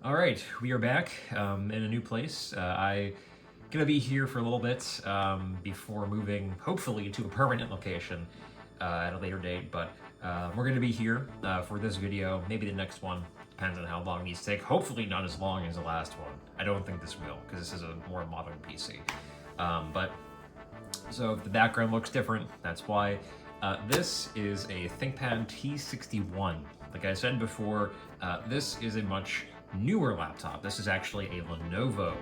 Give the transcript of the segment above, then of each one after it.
All right, we are back in a new place. I gonna be here for a little bit before moving, hopefully, to a permanent location at a later date. But we're gonna be here for this video, maybe the next one, depends on how long these take. Hopefully, not as long as the last one. I don't think this will, because this is a more modern PC. So if the background looks different, that's why. This is a Thinkpad T61. Like I said before, this is a much newer laptop. This is actually a Lenovo.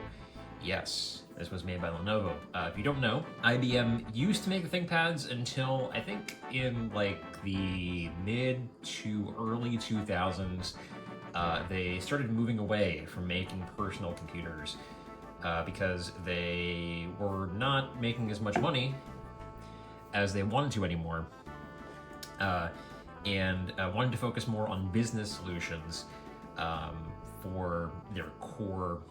Yes, this was made by Lenovo. If you don't know, IBM used to make the ThinkPads until I think in like the mid to early 2000s. They started moving away from making personal computers because they were not making as much money as they wanted to anymore, and wanted to focus more on business solutions for their core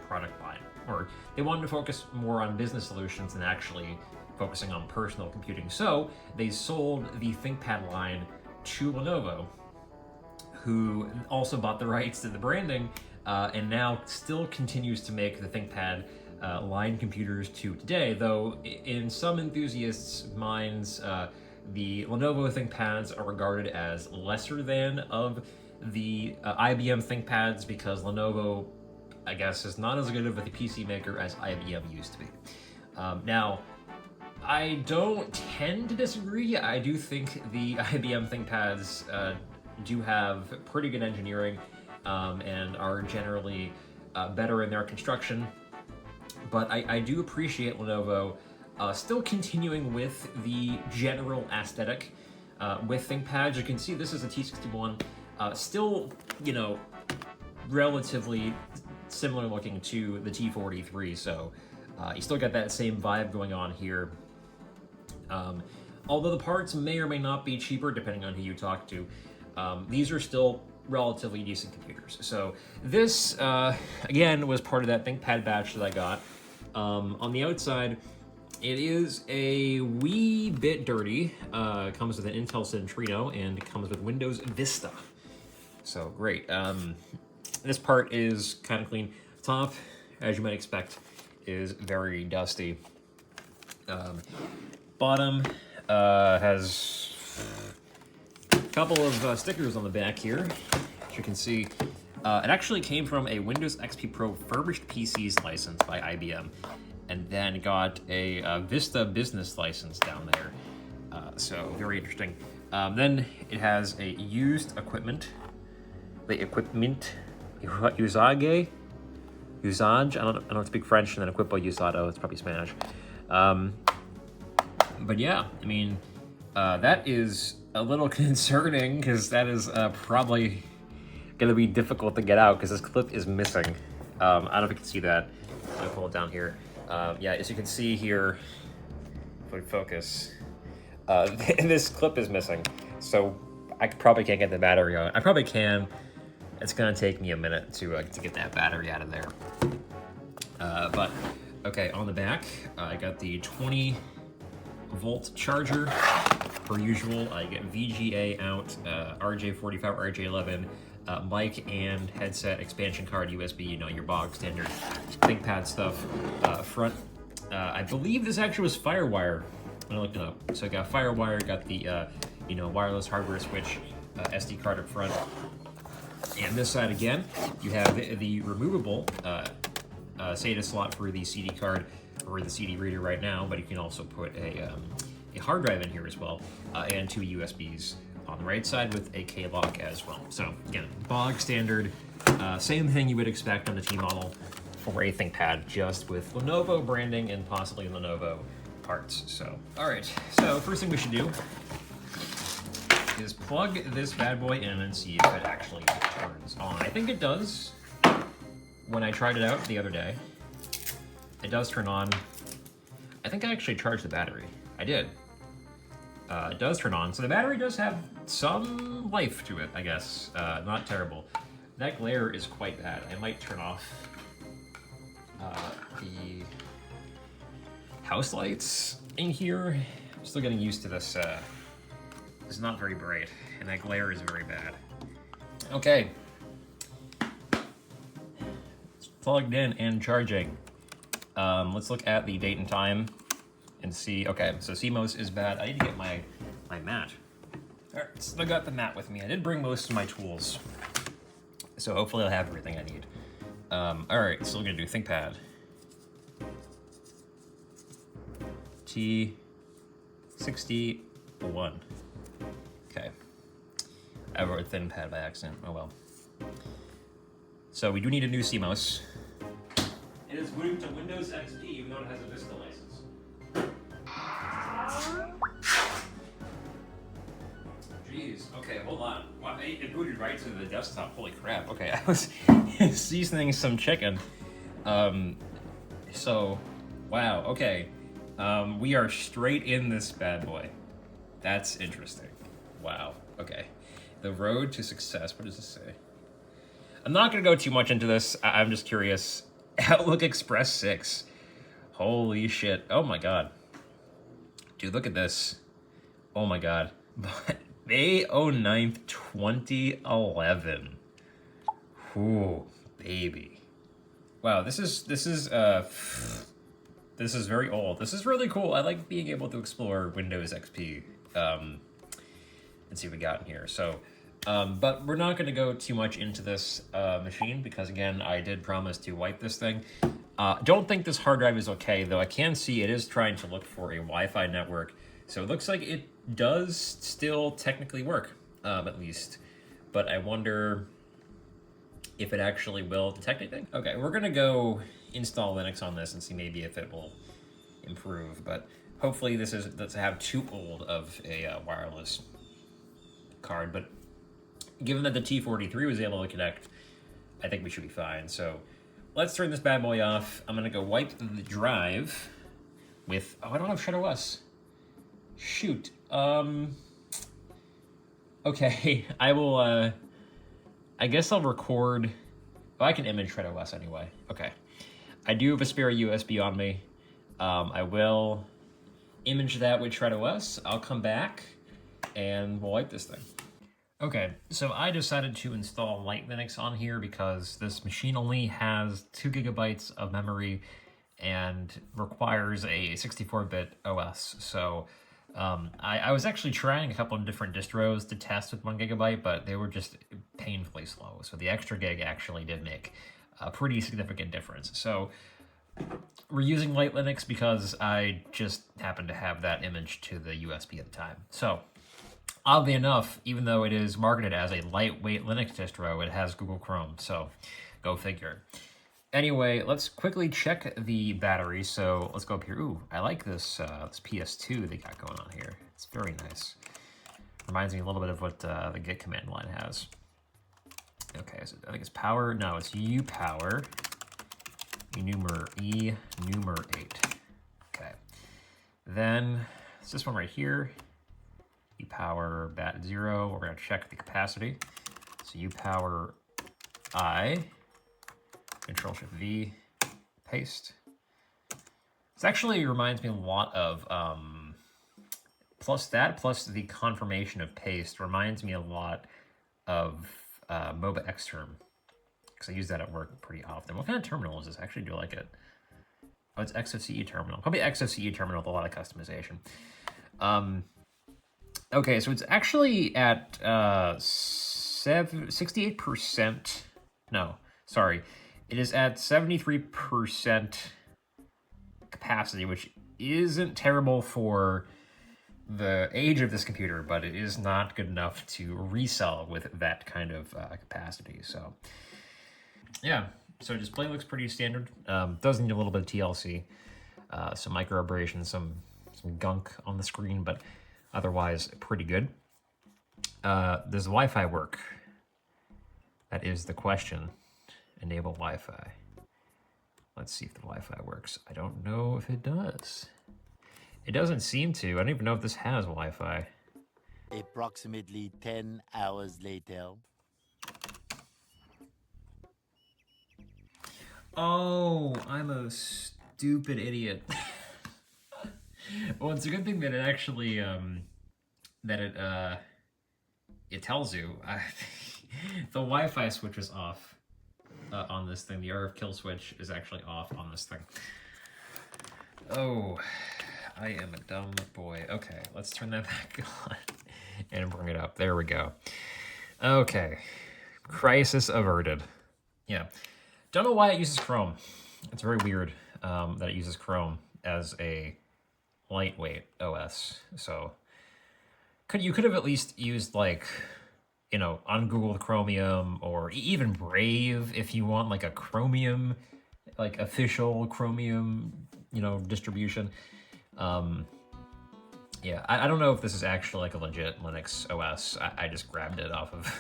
product line. Or they wanted to focus more on business solutions than actually focusing on personal computing. So they sold the ThinkPad line to Lenovo, who also bought the rights to the branding and now still continues to make the ThinkPad line computers to today, though in some enthusiasts' minds, the Lenovo ThinkPads are regarded as lesser than of the IBM ThinkPads because Lenovo, I guess, is not as good of a PC maker as IBM used to be. Now, I don't tend to disagree. I do think the IBM ThinkPads do have pretty good engineering and are generally better in their construction. But I do appreciate Lenovo still continuing with the general aesthetic with ThinkPads. You can see this is a T61, still, you know, relatively similar looking to the T43, so you still got that same vibe going on here. Although the parts may or may not be cheaper depending on who you talk to, these are still relatively decent computers. So this, again, was part of that ThinkPad batch that I got. On the outside, it is a wee bit dirty. It comes with an Intel Centrino and it comes with Windows Vista. So great. This part is kind of clean. Top, as you might expect, is very dusty. Bottom has a couple of stickers on the back here. As you can see, it actually came from a Windows XP Pro Refurbished PCs license by IBM, and then got a Vista Business license down there. So very interesting. Then it has a used equipment. The equipment, usage. I don't speak French, and then equipo usado. It's probably Spanish. But yeah, I mean, that is a little concerning because that is probably gonna be difficult to get out because this clip is missing. I don't know if you can see that. I'm gonna pull it down here. Yeah, as you can see here, if we focus, this clip is missing, so I probably can't get the battery on. I probably can. It's gonna take me a minute to get that battery out of there. But okay, on the back, I got the 20-volt charger. Per usual, I get VGA out, RJ45, RJ11, mic and headset, expansion card, USB, you know, your bog standard ThinkPad stuff. Front, I believe this actually was FireWire when I looked it up. So I got FireWire, got the, you know, wireless hardware switch, SD card up front. And this side again, you have the removable SATA slot for the CD card or the CD reader right now, but you can also put a hard drive in here as well, and two USBs on the right side with a K-lock as well. So again, bog standard, same thing you would expect on the T model for a ThinkPad, just with Lenovo branding and possibly Lenovo parts. So, all right, so first thing we should do is plug this bad boy in and see if it actually turns on. I think it does. When I tried it out the other day, it does turn on. I think I actually charged the battery. I did. It does turn on, so the battery does have some life to it, I guess. Not terrible. That glare is quite bad. I might turn off the house lights in here. I'm still getting used to this. It's not very bright, and that glare is very bad. Okay. plugged in and charging. Let's look at the date and time and see. Okay, so CMOS is bad. I need to get my mat. All right, so I got the mat with me. I did bring most of my tools, so hopefully I'll have everything I need. All right, so we're gonna do ThinkPad T61. Okay, I wrote ThinPad by accident. Oh well. So we do need a new CMOS. It is booting to Windows XP, even though it has a Vista license. Jeez. Okay, hold on. Wow, it booted right to the desktop. Holy crap. Okay, I was seasoning some chicken. So, wow. Okay. We are straight in this bad boy. That's interesting. Wow. Okay. The road to success. What does this say? I'm not going to go too much into this. I'm just curious. Outlook Express 6. Holy shit. Oh my god. Dude, look at this. Oh my god. May 09th, 2011. Ooh, baby. Wow, this is very old. This is really cool. I like being able to explore Windows XP and see what we got in here. So, but we're not going to go too much into this machine because, again, I did promise to wipe this thing. Don't think this hard drive is okay, though I can see it is trying to look for a Wi-Fi network. So it looks like it does still technically work, at least. But I wonder if it actually will detect anything. Okay, we're going to go install Linux on this and see maybe if it will improve. But hopefully this doesn't have too old of a wireless card. But given that the T43 was able to connect, I think we should be fine. So let's turn this bad boy off. I'm gonna go wipe the drive with, oh, I don't have ShredOS. Shoot. Okay, I will, I guess I'll record, oh, I can image ShredOS anyway. Okay. I do have a spare USB on me. I will image that with ShredOS. I'll come back and we'll wipe this thing. Okay, so I decided to install Light Linux on here because this machine only has 2 gigabytes of memory and requires a 64-bit OS. So I was actually trying a couple of different distros to test with 1 gigabyte, but they were just painfully slow. So the extra gig actually did make a pretty significant difference. So we're using Light Linux because I just happened to have that image to the USB at the time. So oddly enough, even though it is marketed as a lightweight Linux distro, it has Google Chrome, so go figure. Anyway, let's quickly check the battery. So let's go up here. Ooh, I like this this PS2 they got going on here. It's very nice. Reminds me a little bit of what the Git command line has. Okay, so I think it's power. No, it's upower. enumerate. Okay. Then it's this one right here. Upower bat 0. We're going to check the capacity. So upower I. Control-Shift-V. Paste. This actually reminds me a lot of, plus the confirmation of paste reminds me a lot of MOBA Xterm, because I use that at work pretty often. What kind of terminal is this? I actually do like it. Oh, it's XFCE terminal. Probably XFCE terminal with a lot of customization. Okay, so it's actually at 68%. No, sorry. It is at 73% capacity, which isn't terrible for the age of this computer, but it is not good enough to resell with that kind of capacity. So, yeah. So display looks pretty standard. Does need a little bit of TLC, some micro abrasion, some gunk on the screen, but otherwise pretty good. Does Wi-Fi work? That is the question. Enable Wi-Fi. Let's see if the Wi-Fi works. I don't know if it does. It doesn't seem to. I don't even know if this has Wi-Fi. Approximately 10 hours later. Oh, I'm a stupid idiot. Well, it's a good thing that it actually, it tells you. The Wi-Fi switch is off. on this thing. The RF kill switch is actually off on this thing. Oh, I am a dumb boy. Okay, let's turn that back on and bring it up. There we go. Okay, crisis averted. Yeah, don't know why it uses Chrome. It's very weird that it uses Chrome as a lightweight OS. So you could have at least used, like, you know, ungoogled Chromium, or even Brave if you want like a Chromium, like official Chromium, you know, distribution. Yeah, I don't know if this is actually like a legit Linux OS. I just grabbed it off of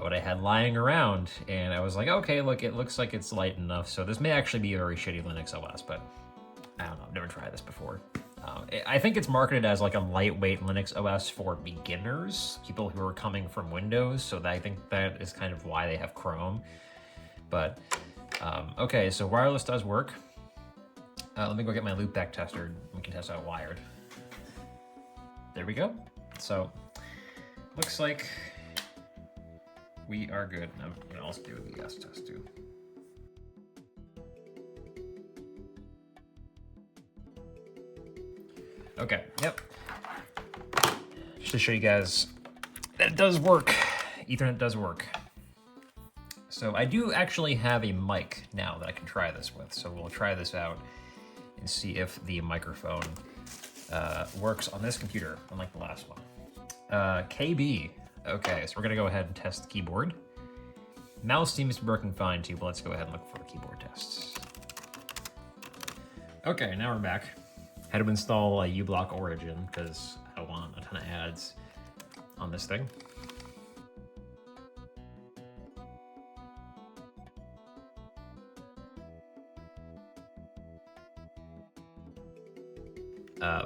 what I had lying around, and I was like, okay, look, it looks like it's light enough, so this may actually be a very shitty Linux OS, but I don't know, I've never tried this before. I think it's marketed as like a lightweight Linux OS for beginners, people who are coming from Windows, so I think that is kind of why they have Chrome. But, okay, so wireless does work. Let me go get my loopback tester. We can test out wired. There we go. So, looks like we are good. I'm gonna also do a VS test too. Okay, yep. Just to show you guys that it does work. Ethernet does work. So I do actually have a mic now that I can try this with. So we'll try this out and see if the microphone works on this computer, unlike the last one. KB. Okay, so we're gonna go ahead and test the keyboard. Mouse seems to be working fine too, but let's go ahead and look for keyboard tests. Okay, now we're back. Had to install a uBlock Origin because I don't want a ton of ads on this thing.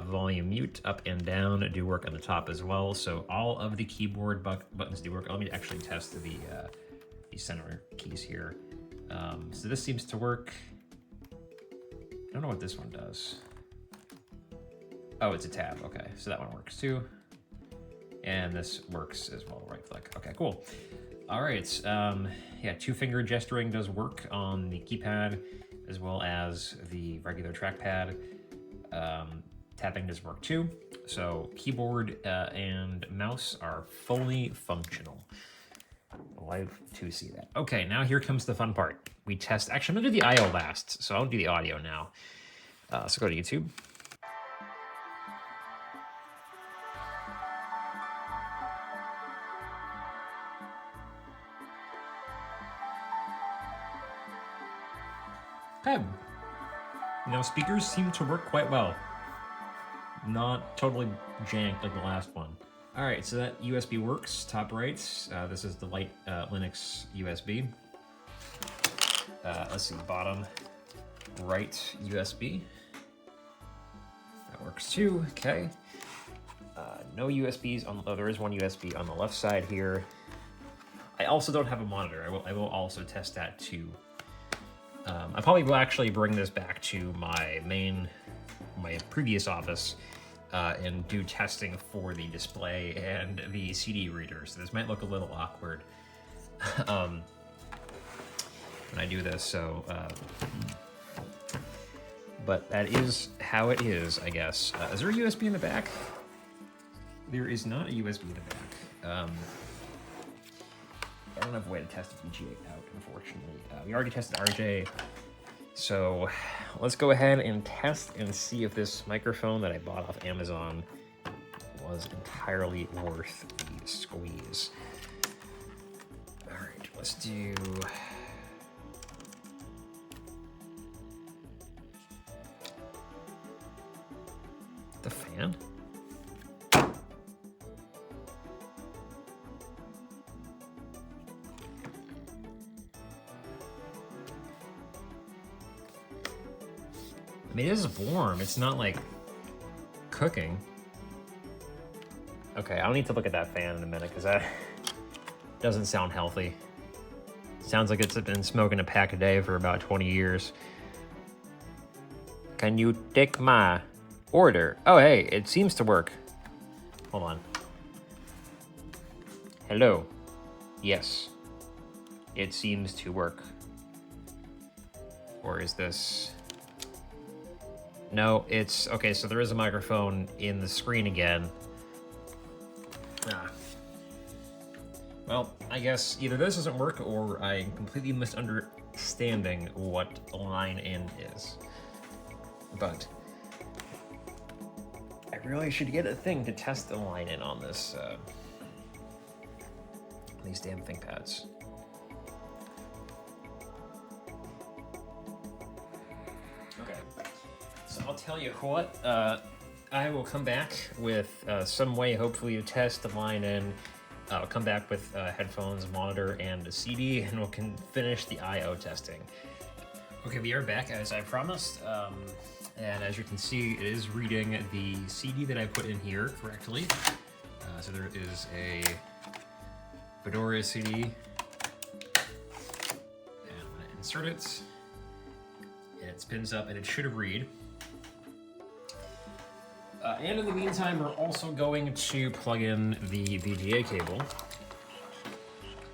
Volume mute up and down do work on the top as well, so all of the keyboard buttons do work. Let me actually test the center keys here. So this seems to work. I don't know what this one does. Oh, it's a tab. Okay, so that one works too. And this works as well, right click. Okay, cool. All right, yeah, two-finger gesturing does work on the keypad as well as the regular trackpad. Tapping does work too. So keyboard and mouse are fully functional. Live to see that. Okay, now here comes the fun part. We test, actually I'm gonna do the IO last, so I'll do the audio now. So go to YouTube. Okay. You know, speakers seem to work quite well. Not totally janked like the last one. All right, so that USB works, top right. This is the light Linux USB. Let's see, bottom right USB. That works too, okay. No USBs on, oh, there is one USB on the left side here. I also don't have a monitor. I will also test that too. I probably will actually bring this back to my previous office and do testing for the display and the CD readers. This might look a little awkward when I do this, so but that is how it is, I guess. Is there a USB in the back? There is not a USB in the back. I don't have a way to test VGA out, unfortunately. We already tested RJ, so let's go ahead and test and see if this microphone that I bought off Amazon was entirely worth the squeeze. All right, let's do... the fan? I mean, it is warm. It's not like cooking. Okay, I'll need to look at that fan in a minute because that doesn't sound healthy. Sounds like it's been smoking a pack a day for about 20 years. Can you take my order? Oh, hey, it seems to work. Hold on. Hello. Yes. it seems to work. Or is this... No, it's... Okay, so there is a microphone in the screen again. Ah. Well, I guess either this doesn't work or I'm completely misunderstanding what line in is. But I really should get a thing to test the line in on this, these damn ThinkPads. Okay, so I'll tell you what, I will come back with some way, hopefully, to test the line in. I'll come back with headphones, monitor, and a CD, and we can finish the I/O testing. Okay, we are back as I promised, and as you can see, it is reading the CD that I put in here correctly. So there is a Fedora CD, and I'm going to insert it, and it spins up, and it should read. And in the meantime, we're also going to plug in the VGA cable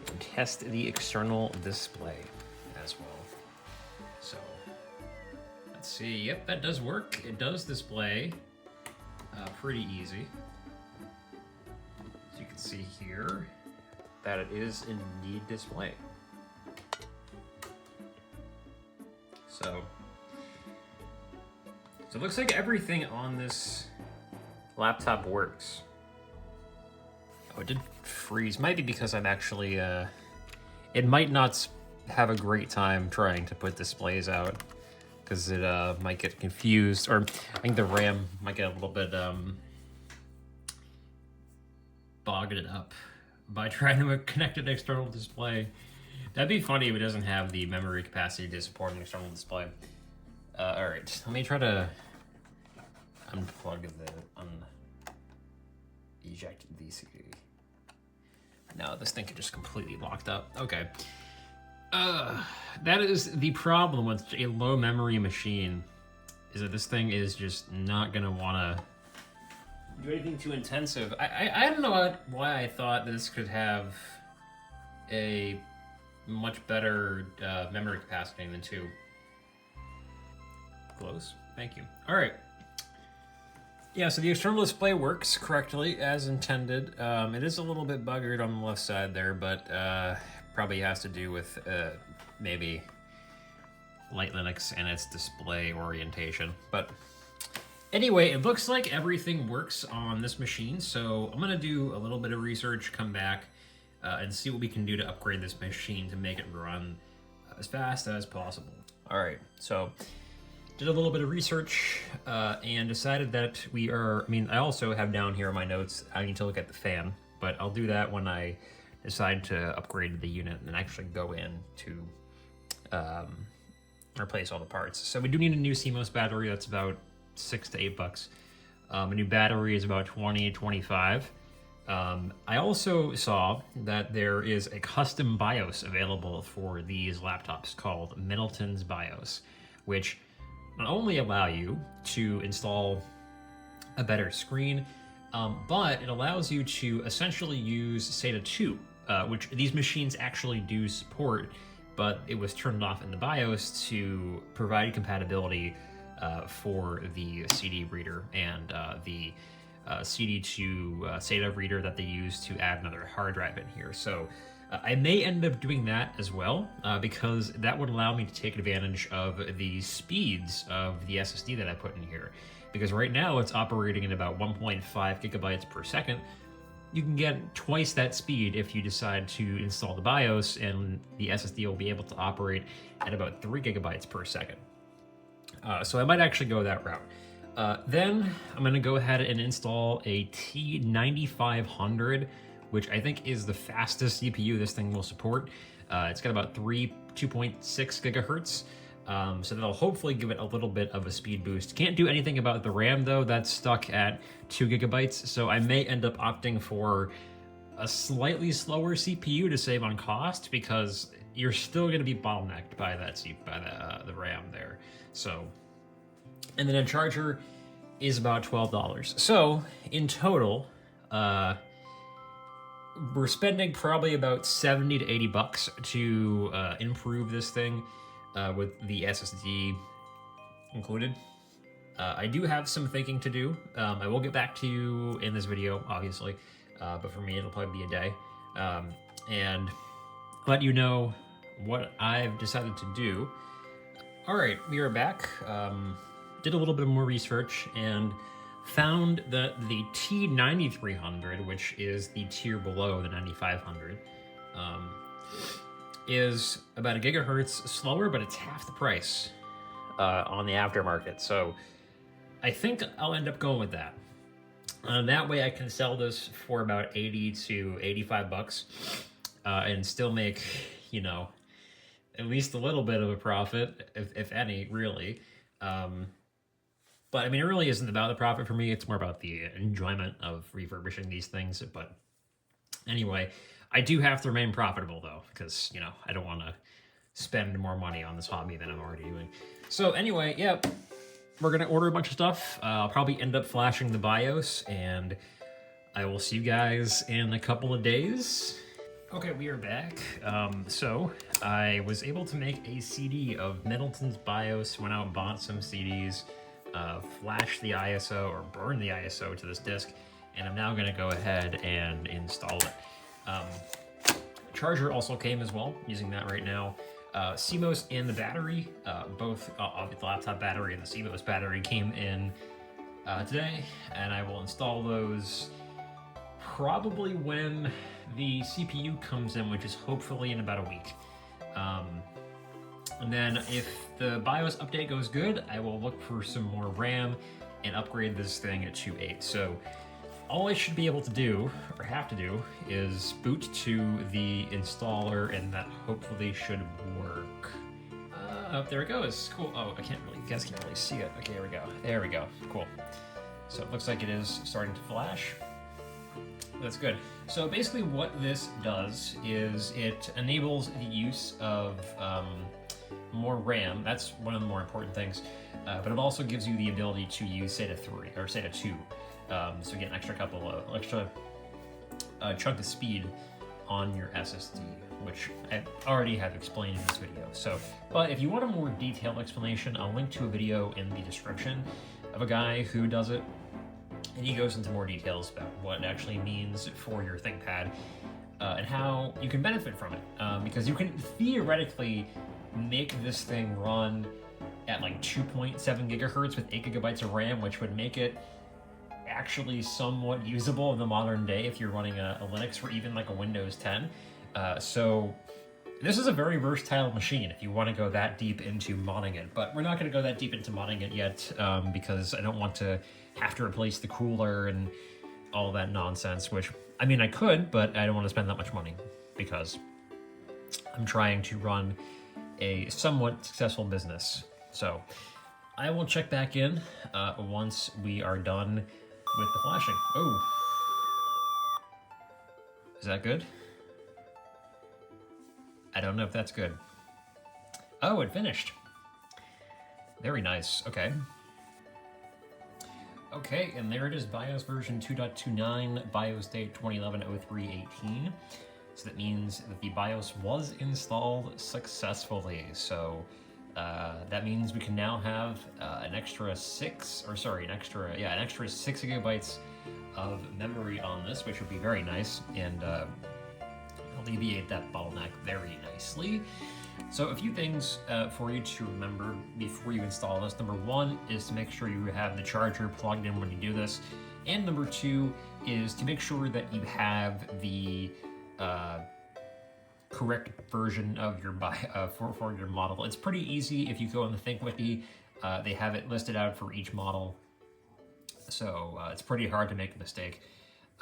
and test the external display as well. So, let's see. Yep, that does work. It does display pretty easy. As you can see here, that it is indeed display. So it looks like everything on this laptop works. Oh, it did freeze. Might be because I'm actually, it might not have a great time trying to put displays out, because it might get confused, or I think the RAM might get a little bit bogged up by trying to connect an external display. That'd be funny if it doesn't have the memory capacity to support an external display. All right, let me try to unplug eject the CD. No, this thing can just completely locked up. Okay. That is the problem with a low memory machine, is that this thing is just not gonna wanna do anything too intensive. I don't know why I thought this could have a much better memory capacity than 2. Close. Thank you. All right. Yeah, so the external display works correctly as intended. It is a little bit buggered on the left side there, but probably has to do with maybe Light Linux and its display orientation. But anyway, it looks like everything works on this machine, so I'm gonna do a little bit of research, come back, and see what we can do to upgrade this machine to make it run as fast as possible. All right, so did a little bit of research and decided that I also have down here in my notes, I need to look at the fan, but I'll do that when I decide to upgrade the unit and actually go in to replace all the parts. So we do need a new CMOS battery. That's about $6 to $8. A new battery is about 20, 25. I also saw that there is a custom BIOS available for these laptops called Middleton's BIOS, which not only allow you to install a better screen, but it allows you to essentially use SATA 2, which these machines actually do support, but it was turned off in the BIOS to provide compatibility for the CD reader and the CD to SATA reader that they use to add another hard drive in here. So I may end up doing that as well, because that would allow me to take advantage of the speeds of the SSD that I put in here. Because right now it's operating at about 1.5 gigabytes per second. You can get twice that speed if you decide to install the BIOS, and the SSD will be able to operate at about 3 gigabytes per second. So I might actually go that route. Then I'm going to go ahead and install a T9500, which I think is the fastest CPU this thing will support. It's got about 2.6 gigahertz. So that'll hopefully give it a little bit of a speed boost. Can't do anything about the RAM though, that's stuck at 2 gigabytes. So I may end up opting for a slightly slower CPU to save on cost, because you're still gonna be bottlenecked by the RAM there. So, and then a charger is about $12. So in total, we're spending probably about 70 to 80 bucks to improve this thing with the SSD included. I do have some thinking to do. I will get back to you in this video, obviously, but for me, it'll probably be a day. And let you know what I've decided to do. All right, we are back. Did a little bit more research and found that the T9300, which is the tier below the 9500, is about a gigahertz slower, but it's half the price on the aftermarket. So I think I'll end up going with that. That way I can sell this for about 80 to 85 bucks and still make, you know, at least a little bit of a profit, if any, really. But I mean, it really isn't about the profit for me. It's more about the enjoyment of refurbishing these things. But anyway, I do have to remain profitable though, because, you know, I don't want to spend more money on this hobby than I'm already doing. So anyway, yeah, we're going to order a bunch of stuff. I'll probably end up flashing the BIOS, and I will see you guys in a couple of days. Okay, we are back. So I was able to make a CD of Middleton's BIOS, went out and bought some CDs, flash the ISO or burn the ISO to this disk, and I'm now going to go ahead and install it. Charger also came as well, using that right now. CMOS and the battery, both the laptop battery and the CMOS battery came in today, and I will install those probably when the CPU comes in, which is hopefully in about a week. And then if the BIOS update goes good, I will look for some more RAM and upgrade this thing at 2.8. So all I should be able to do, or have to do, is boot to the installer, and that hopefully should work. Oh, there it goes. Cool. Oh, you guys can't really see it. Okay, here we go. There we go. Cool. So it looks like it is starting to flash. That's good. So basically what this does is it enables the use of more RAM. That's one of the more important things. But it also gives you the ability to use SATA 3 or SATA 2. So you get an extra chunk of speed on your SSD, which I already have explained in this video. So, but if you want a more detailed explanation, I'll link to a video in the description of a guy who does it. And he goes into more details about what it actually means for your ThinkPad and how you can benefit from it. Because you can theoretically make this thing run at like 2.7 gigahertz with 8 gigabytes of RAM, which would make it actually somewhat usable in the modern day if you're running a Linux or even like a Windows 10. So this is a very versatile machine if you want to go that deep into modding it. But we're not going to go that deep into modding it yet because I don't want to have to replace the cooler and all that nonsense, which, I mean, I could, but I don't want to spend that much money because I'm trying to run a somewhat successful business. So I will check back in once we are done with the flashing. Oh, is that good? I don't know if that's good. Oh, it finished. Very nice. Okay. Okay, and there it is, BIOS version 2.29, BIOS date 2011-03-18. So that means that the BIOS was installed successfully. So that means we can now have an extra 6 gigabytes of memory on this, which would be very nice and alleviate that bottleneck very nicely. So a few things for you to remember before you install this. Number one is to make sure you have the charger plugged in when you do this. And number two is to make sure that you have the correct version of your for your model. It's pretty easy if you go on the ThinkWiki. They have it listed out for each model. So it's pretty hard to make a mistake.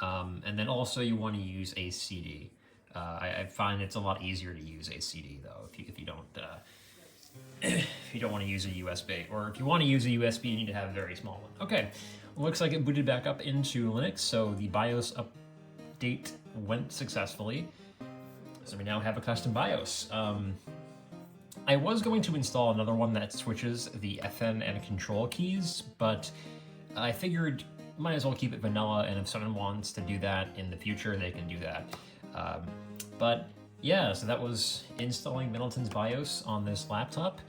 And then also you want to use a CD. I find it's a lot easier to use a CD though if you don't if you don't want to use a USB, or if you want to use a USB, you need to have a very small one. Okay, well, looks like it booted back up into Linux, so the BIOS update went successfully. So we now have a custom BIOS. I was going to install another one that switches the FN and control keys, but I figured might as well keep it vanilla, and if someone wants to do that in the future, they can do that. But yeah, so that was installing Middleton's BIOS on this laptop,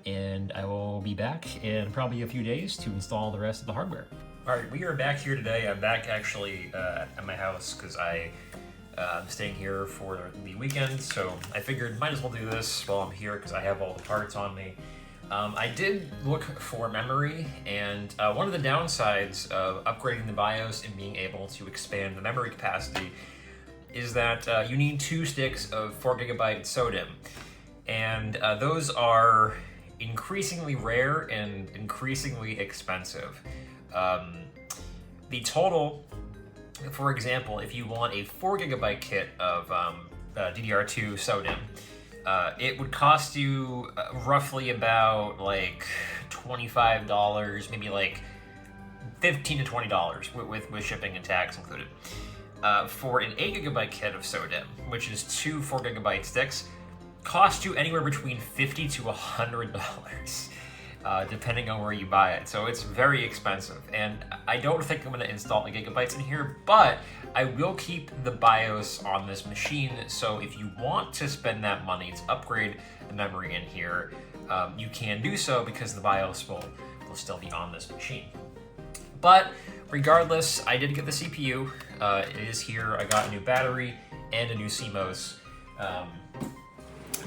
and I will be back in probably a few days to install the rest of the hardware. All right, we are back here today. I'm back actually at my house because I'm staying here for the weekend, so I figured might as well do this while I'm here because I have all the parts on me. I did look for memory, and one of the downsides of upgrading the BIOS and being able to expand the memory capacity is that you need 2 sticks of 4GB SODIMM, and those are increasingly rare and increasingly expensive. The total, for example, if you want a 4GB kit of DDR2 SODIMM, it would cost you roughly about like $25, maybe like $15 to $20 with shipping and tax included. For an 8GB kit of SODIMM, which is 2 4GB sticks, costs you anywhere between $50 to $100. Depending on where you buy it. So it's very expensive, and I don't think I'm going to install the gigabytes in here, but I will keep the BIOS on this machine, so if you want to spend that money to upgrade the memory in here, you can do so because the BIOS will still be on this machine. But regardless, I did get the CPU. It is here. I got a new battery and a new CMOS.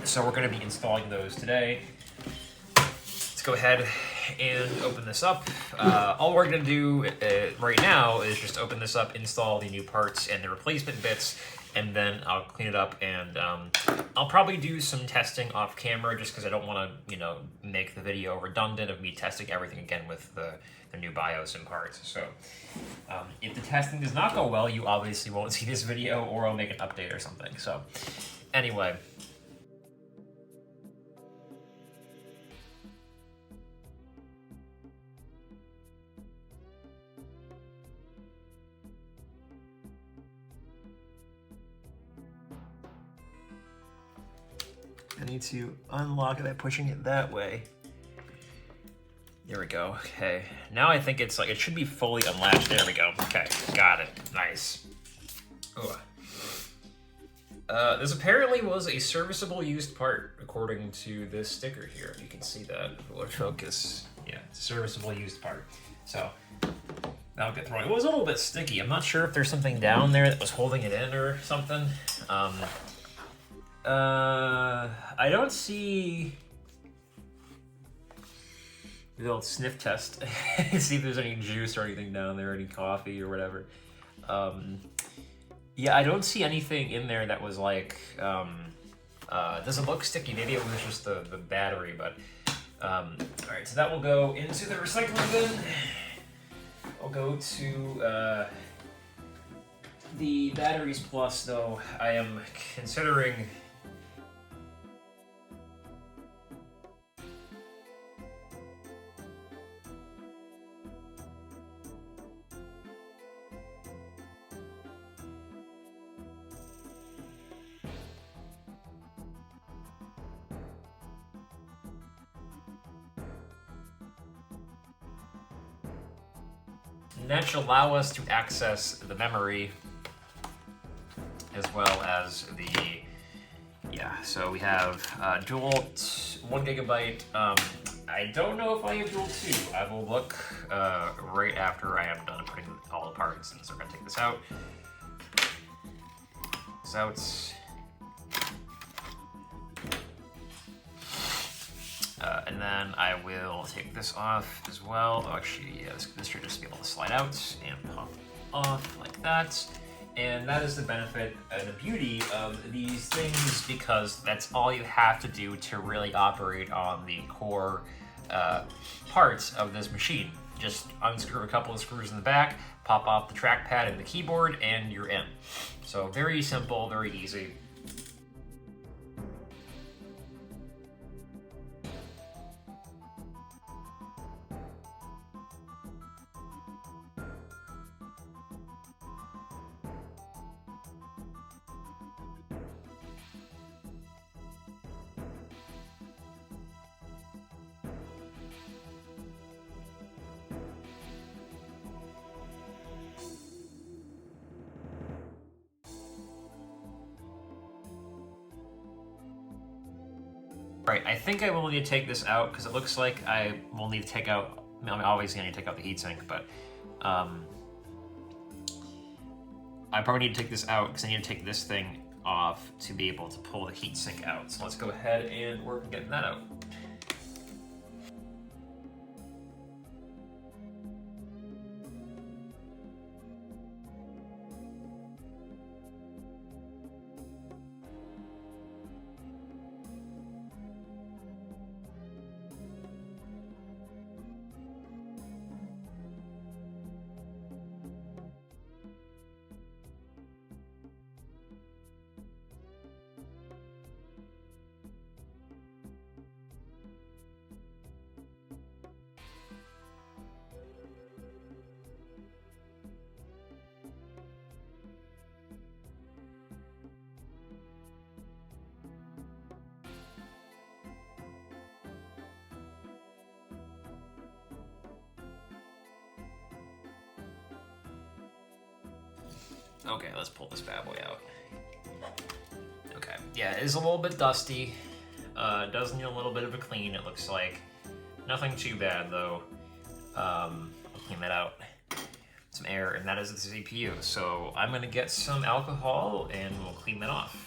So we're going to be installing those today. Go ahead and open this up. All we're going to do right now is just open this up, install the new parts and the replacement bits, and then I'll clean it up, and I'll probably do some testing off camera just because I don't want to, make the video redundant of me testing everything again with the new BIOS and parts. So if the testing does not go well, you obviously won't see this video, or I'll make an update or something. So anyway. I need to unlock it by pushing it that way. There we go. Okay. Now I think it's like, it should be fully unlatched. There we go. Okay. Got it. Nice. Ooh. This apparently was a serviceable used part, according to this sticker here. You can see that. Let's focus. Yeah, it's a serviceable used part. So that'll get thrown. It was a little bit sticky. I'm not sure if there's something down there that was holding it in or something. I don't see the old sniff test. See if there's any juice or anything down there, any coffee or whatever. Yeah, I don't see anything in there that was like, doesn't look sticky. Maybe it was just the battery, but, all right, so that will go into the recycling bin. I'll go to, the batteries plus, though. I am considering and that should allow us to access the memory as well as the, yeah, so we have dual 1GB. I don't know if I have dual 2. I will look right after I am done putting all the parts in. So we're gonna take this out. This out. And then I will take this off as well. Oh, actually, yeah, this should just be able to slide out and pop off like that. And that is the benefit and the beauty of these things, because that's all you have to do to really operate on the core parts of this machine. Just unscrew a couple of screws in the back, pop off the trackpad and the keyboard, and you're in. So very simple, very easy. Right, I think I will need to take this out because it looks like I will need to take out, I mean, obviously I need to take out the heatsink, but I probably need to take this out because I need to take this thing off to be able to pull the heatsink out. So let's go ahead and work on getting that out. Okay, let's pull this bad boy out. Okay, yeah, it is a little bit dusty. Does need a little bit of a clean, it looks like. Nothing too bad, though. I'll clean that out. Some air, and that is the CPU. So I'm gonna get some alcohol, and we'll clean that off.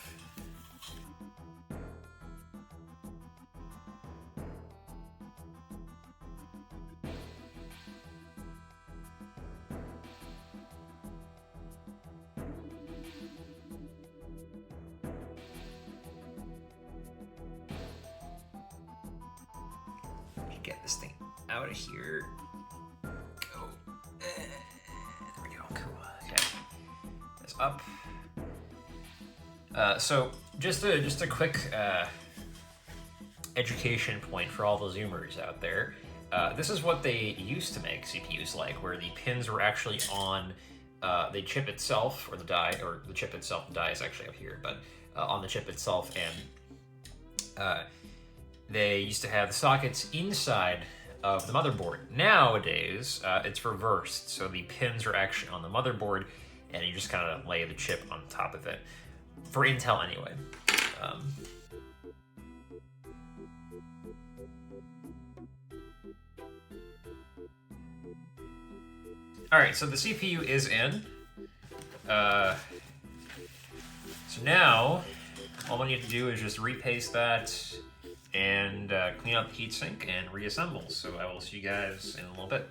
Get this thing out of here. Go. There we go. Cool. Okay. This up. So just a quick education point for all the Zoomers out there. This is what they used to make CPUs like, where the pins were actually on the chip itself, or the die, or the chip itself. The die is actually up here, but on the chip itself, and they used to have the sockets inside of the motherboard. Nowadays, it's reversed, so the pins are actually on the motherboard, and you just kind of lay the chip on top of it. For Intel, anyway. Alright, so the CPU is in. So now, all we need to do is just repaste that and clean up the heatsink and reassemble. So I will see you guys in a little bit.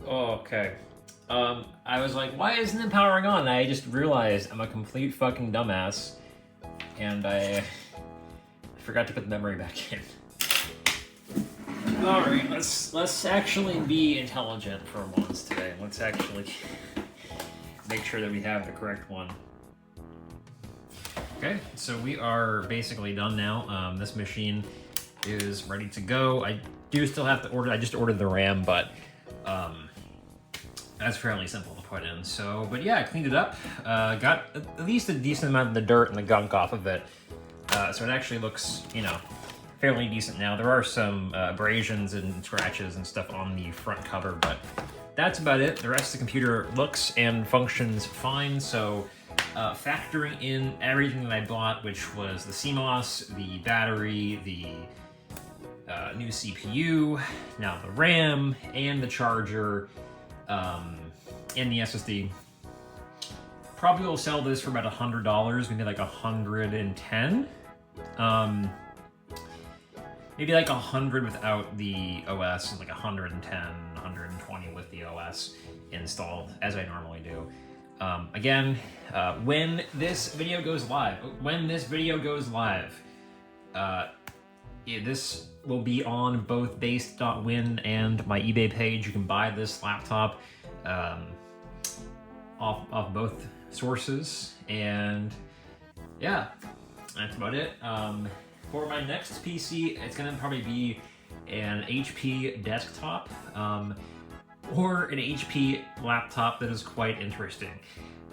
Okay. I was like, why isn't it powering on? And I just realized I'm a complete fucking dumbass, and I forgot to put the memory back in. All right, let's actually be intelligent for once today. Let's actually make sure that we have the correct one. Okay, so we are basically done now. This machine is ready to go. I do still have to order. I just ordered the RAM, but that's fairly simple to put in. So, but yeah, I cleaned it up. Got at least a decent amount of the dirt and the gunk off of it. So it actually looks, you know, fairly decent now. There are some abrasions and scratches and stuff on the front cover, but that's about it. The rest of the computer looks and functions fine, so factoring in everything that I bought, which was the CMOS, the battery, the new CPU, now the RAM, and the charger, and the SSD. Probably will sell this for about $100, maybe like $110. Maybe like 100 without the OS, and like 110, 120 with the OS installed, as I normally do. Again, when this video goes live, this will be on both base.win and my eBay page. You can buy this laptop off both sources, and yeah, that's about it. For my next PC, it's gonna probably be an HP desktop, or an HP laptop that is quite interesting.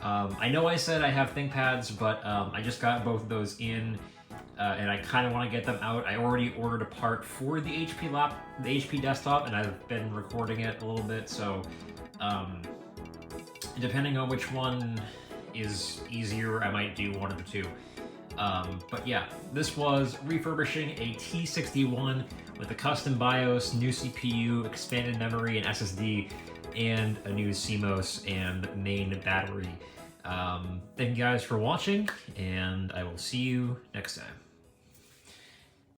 I know I said I have ThinkPads, but I just got both of those in, and I kind of want to get them out. I already ordered a part for the HP desktop, and I've been recording it a little bit, so depending on which one is easier, I might do one of the two. But yeah, this was refurbishing a T61 with a custom BIOS, new CPU, expanded memory and SSD, and a new CMOS and main battery. Thank you guys for watching, and I will see you next time.